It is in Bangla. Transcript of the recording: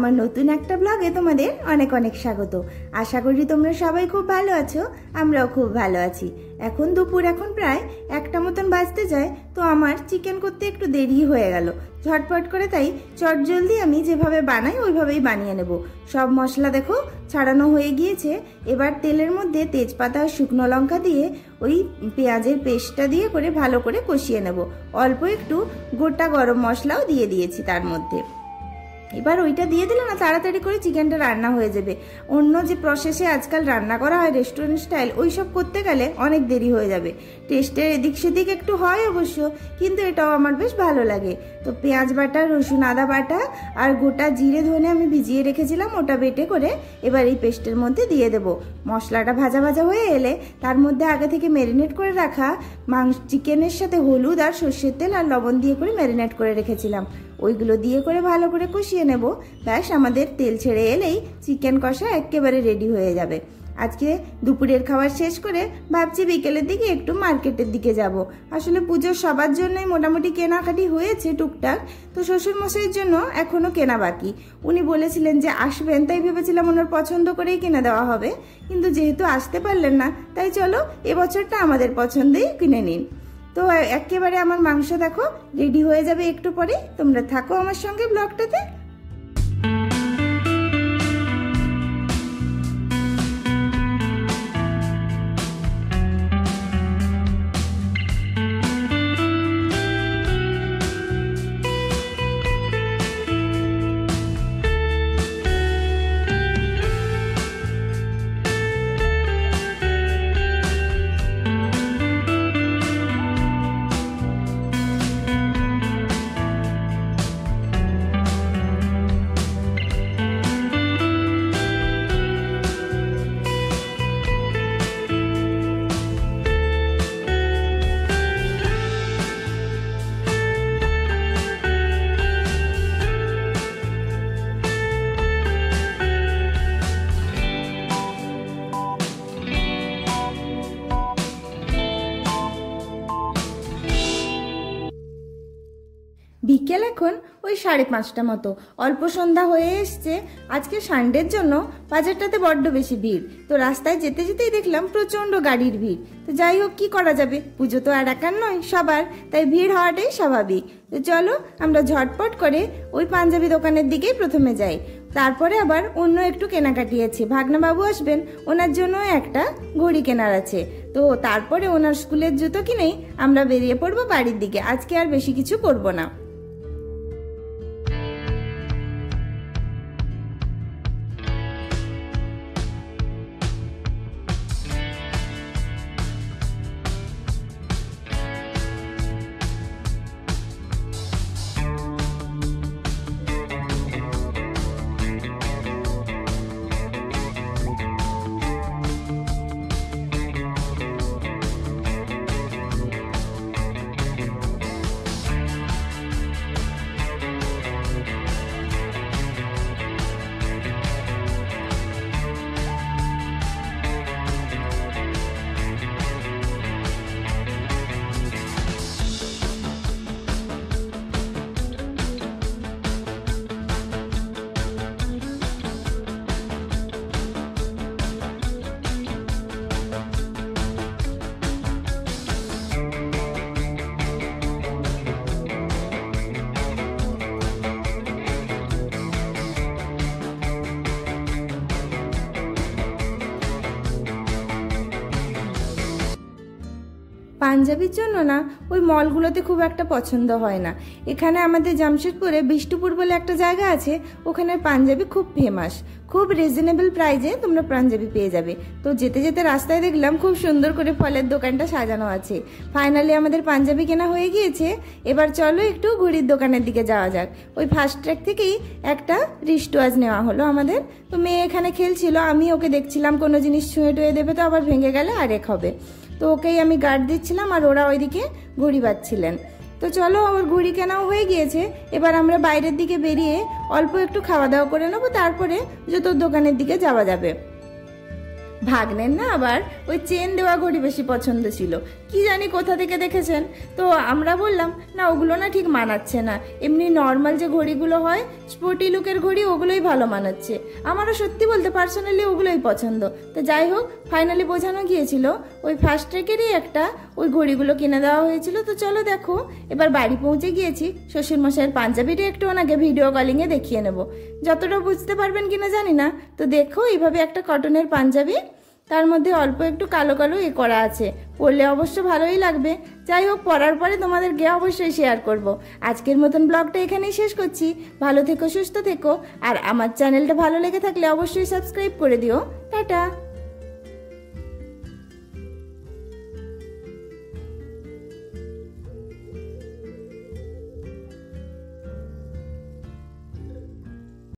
আমার নতুন একটা ব্লগে তোমাদের অনেক অনেক স্বাগত। আশা করি তোমরা সবাই খুব ভালো আছো, আমরাও খুব ভালো আছি। এখন দুপুর এখন প্রায় 1টা মতন বাজতে যায়, তো আমার চিকেন করতে একটু দেরি হয়ে গেল ঝটপট করে, তাই চটজলদি আমি যেভাবে বানাই ওইভাবেই বানিয়ে নেব। সব মশলা দেখো ছাড়ানো হয়ে গিয়েছে। এবার তেলের মধ্যে তেজপাতা আর শুকনো লঙ্কা দিয়ে ওই পেঁয়াজের পেস্টটা দিয়ে করে ভালো করে কষিয়ে নেব। অল্প একটু গোটা গরম মশলাও দিয়ে দিয়েছি তার মধ্যে। এবার ওইটা দিয়ে দিলে না তাড়াতাড়ি করে চিকেনটা রান্না হয়ে যাবে। অন্য যে প্রসেসে আজকাল রান্না করা হয় রেস্টুরেন্ট স্টাইল, ওই সব করতে গেলে অনেক দেরি হয়ে যাবে। টেস্টের এদিক সেদিক একটু হয় অবশ্য, কিন্তু এটাও আমার বেশ ভালো লাগে। তো পেঁয়াজ বাটা, রসুন আদা বাটা আর গোটা জিরে ধনে আমি ভিজিয়ে রেখেছিলাম, ওটা বেটে করে এবার এই পেস্টের মধ্যে দিয়ে দেব। মশলাটা ভাজা ভাজা হয়ে এলে তার মধ্যে আগে থেকে ম্যারিনেট করে রাখা চিকেনের সাথে হলুদ আর সর্ষের তেল আর লবণ দিয়ে করে ম্যারিনেট করে রেখেছিলাম, ওইগুলো দিয়ে করে ভালো করে কষিয়ে নেব। ব্যাস আমাদের তেল ছেড়ে এলেই চিকেন কষা একেবারে রেডি হয়ে যাবে। আজকে দুপুরের খাবার শেষ করে ভাবছি বিকেলের দিকে একটু মার্কেটের দিকে যাব। আসলে পুজোর সবার জন্যই মোটামুটি কেনাকাটি হয়েছে টুকটাক, তো শ্বশুরমশাইয়ের জন্য এখনো কেনা বাকি। উনি বলেছিলেন যে আসবেন, তাই ভেবেছিলাম ওনার পছন্দ করেই কিনে দেওয়া হবে, কিন্তু যেহেতু আসতে পারলেন না তাই চলো এবছরটা আমাদের পছন্দেই কিনে নিন। তো একেবারে আমার মাংস দেখো রেডি হয়ে যাবে একটু পরে, তোমরা থাকো আমার সঙ্গে ব্লগটাতে। বিকেল এখন ওই 5:30 মতো, অল্প সন্ধ্যা হয়ে এসছে। আজকে সানডের জন্য বাজারটাতে বড্ড বেশি ভিড়, তো রাস্তায় যেতে যেতেই দেখলাম প্রচণ্ড গাড়ির ভিড়। তো যাই হোক, কি করা যাবে, পুজো তো আর একার নয় সবার, তাই ভিড় হওয়াটাই স্বাভাবিক। তো চলো আমরা ঝটপট করে ওই পাঞ্জাবি দোকানের দিকেই প্রথমে যাই, তারপরে আবার অন্য একটু কেনাকাটি আছে। ভাগনাবাবু আসবেন, ওনার জন্য একটা ঘড়ি কেনার আছে, তো তারপরে ওনার স্কুলের জুতো কিনেই আমরা বেরিয়ে পড়বো বাড়ির দিকে। আজকে আর বেশি কিছু করবো না। পাঞ্জাবির জন্য না ওই মলগুলোতে খুব একটা পছন্দ হয় না। এখানে আমাদের জামশেদপুরে বিষ্ণুপুর বলে একটা জায়গা আছে, ওখানে পাঞ্জাবি খুব ফেমাস, খুব রিজনেবল প্রাইজে তোমরা পাঞ্জাবি পেয়ে যাবে। তো যেতে যেতে রাস্তায় দেখলাম খুব সুন্দর করে ফলের দোকানটা সাজানো আছে। ফাইনালি আমাদের পাঞ্জাবি কেনা হয়ে গিয়েছে। এবার চলো একটু ঘড়ির দোকানের দিকে যাওয়া যাক। ওই ফার্স্ট ট্র্যাক থেকেই একটা রিস্টওয়াচ নেওয়া হলো আমাদের। তো মেয়ে এখানে খেলছিল, আমি ওকে দেখছিলাম কোনো জিনিস ছুঁয়ে টুয়ে দেবে তো আবার ভেঙে গেলে আরেক হবে, তো ওকেই আমি গার্ড দিচ্ছিলাম আর ওরা ওইদিকে ঘড়ি বাজছিলেন। তো চলো আমার ঘড়ি কেনাও হয়ে গিয়েছে। এবার আমরা বাইরের দিকে বেরিয়ে অল্প একটু খাওয়া দাওয়া করে নেবো, তারপরে জুতোর দোকানের দিকে যাওয়া যাবে। ভাগ্নের না আবার ওই চেন দেওয়া ঘড়ি বেশি পছন্দ ছিল, কি কি জানি কোথা থেকে দেখেছেন। তো আমরা বললাম না ওগুলো না ঠিক মানাচ্ছে না, এমনি নর্মাল যে ঘড়িগুলো হয় স্পোর্টি লুকের ঘড়ি ওগুলোই ভালো মানাচ্ছে। আমারও সত্যি বলতে পার্সোনালি ওগুলোই পছন্দ। তো যাই হোক ফাইনালি বোঝানো গিয়েছিল ওই ফার্স্ট ট্রেকেরই একটা ওই ঘড়িগুলো কিনে দেওয়া হয়েছিল। তো চলো দেখো এবার বাড়ি পৌঁছে গিয়েছি, শ্বশুরমশাইয়ের পাঞ্জাবিটা একটু ওনাকে ভিডিও কলিংয়ে দেখিয়ে নেব, যতটা বুঝতে পারবেন কিনা জানি না। তো দেখো এইভাবে একটা কটনের পাঞ্জাবি, তার মধ্যে অল্প একটু কালো কালো করা আছে, পরলে অবশ্য ভালোই লাগবে। যাই হোক পরার পরে তোমাদেরকে অবশ্যই শেয়ার করব। আজকের মতন ব্লগটা এখানেই শেষ করছি। ভালো থেকো, সুস্থ থেকো, আর আমার চ্যানেলটা ভালো লেগে থাকলে অবশ্যই সাবস্ক্রাইব করে দিও। টাটা।